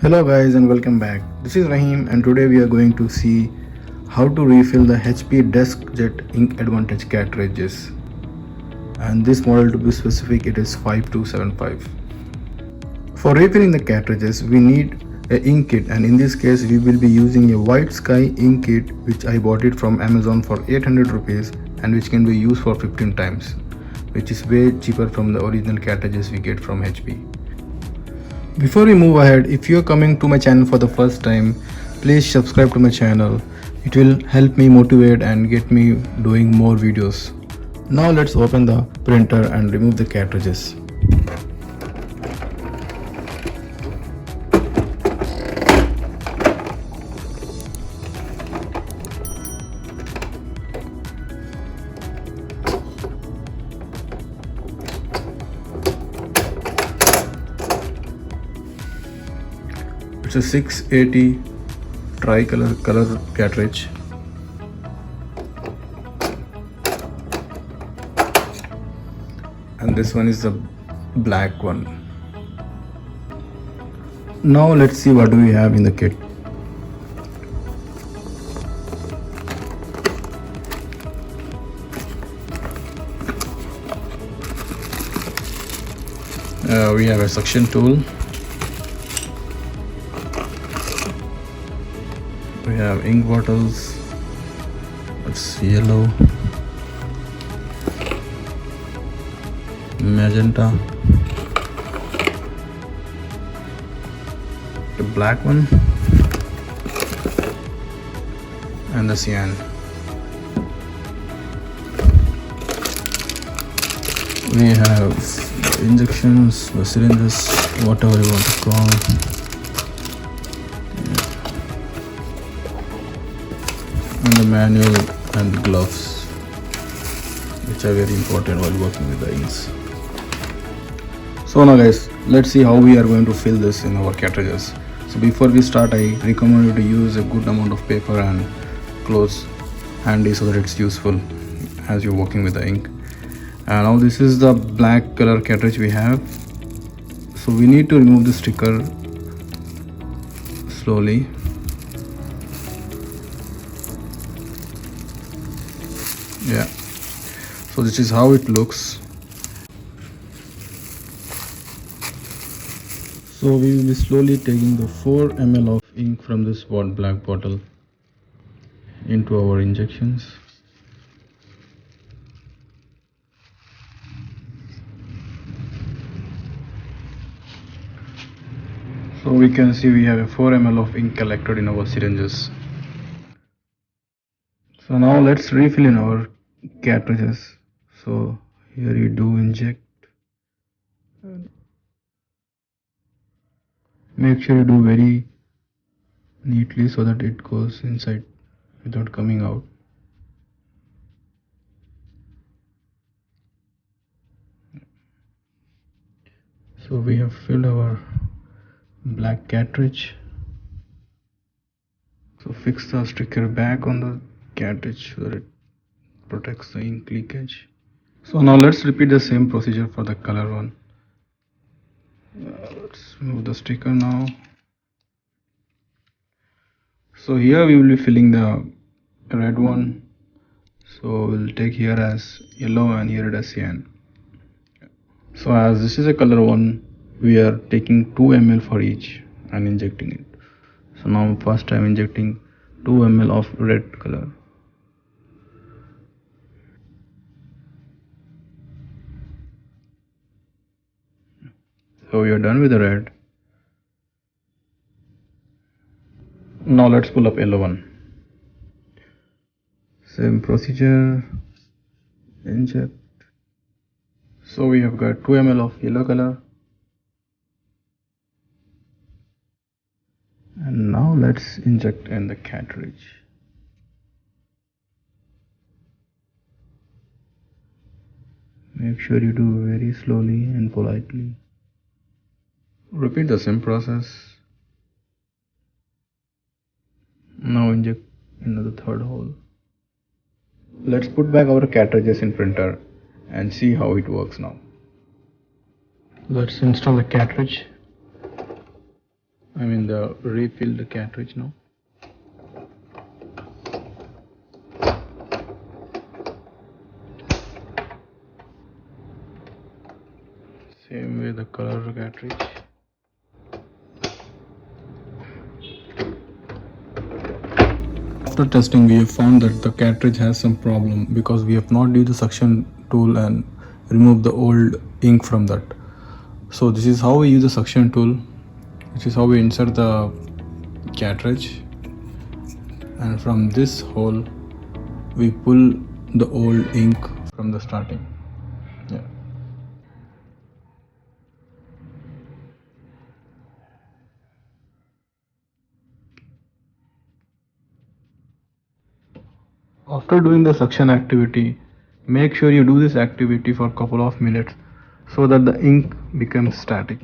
Hello guys and welcome back. This is Rahim and today we are going to see how to refill the HP Deskjet Ink Advantage cartridges. And this model, to be specific, it is 5275. For refilling the cartridges we need a ink kit, and in this case we will be using a White Sky ink kit which I bought it from Amazon for 800 rupees and which can be used for 15 times, which is way cheaper from the original cartridges we get from HP. Before we move ahead, if you are coming to my channel for the first time, please subscribe to my channel. It will help me motivate and get me doing more videos. Now let's open the printer and remove the cartridges. It's a 680 tricolor color cartridge. And this one is the black one. Now let's see what do we have in the kit. We have a suction tool. We have ink bottles. It's yellow, magenta, the black one, and the cyan. We have the injections, the syringes, whatever you want to call. And the manual and the gloves, which are very important while working with the inks. So now guys, let's see how we are going to fill this in our cartridges. So before we start, I recommend you to use a good amount of paper and clothes handy so that it's useful as you're working with the ink. And now this is the black color cartridge we have. So we need to remove the sticker slowly. Yeah, so this is how it looks. So we will be slowly taking the 4 ml of ink from this black bottle into our injections. So we can see we have a 4 ml of ink collected in our syringes. So now let's refill in our cartridges. So here you do inject. Make sure you do very neatly so that it goes inside without coming out. So we have filled our black cartridge. So fix the sticker back on the cartridge so that it protects the ink leakage. So now let's repeat the same procedure for the color one. Let's move the sticker now. So here we will be filling the red one. So we'll take here as yellow and here it as cyan. So as this is a color one, we are taking 2 ml for each and injecting it. So now first I'm injecting 2 ml of red color. So we are done with the red. Now let's pull up yellow one. Same procedure, inject. So we have got 2 ml of yellow color. And now let's inject in the cartridge. Make sure you do very slowly and politely. Repeat the same process. Now inject into the third hole. Let's put back our cartridges in printer and see how it works now. Let's install the cartridge. The refilled cartridge now. Same way the color cartridge. After testing, we have found that the cartridge has some problem because we have not used the suction tool and removed the old ink from that. So this is how we use the suction tool. This is how we insert the cartridge, and from this hole we pull the old ink from the starting. Yeah. After doing the suction activity, make sure you do this activity for a couple of minutes so that the ink becomes static.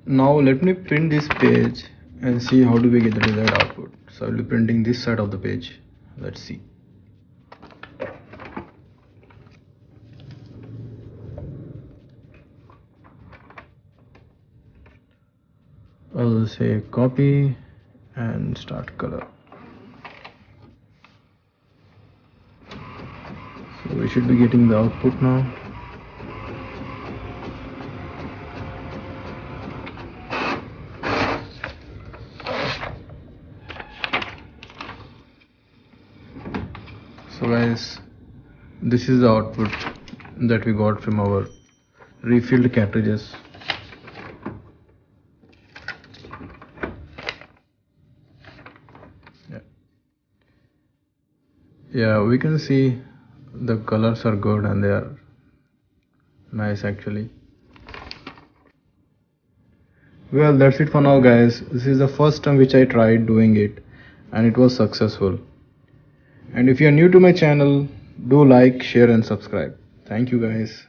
Now let me print this page and see how do we get the desired output. So I will be printing this side of the page. Let's see. I'll say copy and start color. So we should be getting the output now. So guys, this is the output that we got from our refilled cartridges. Yeah, we can see the colors are good and they are nice actually. Well, that's it for now guys. This is the first time which I tried doing it and it was successful. And if you are new to my channel, do like, share and subscribe. Thank you guys.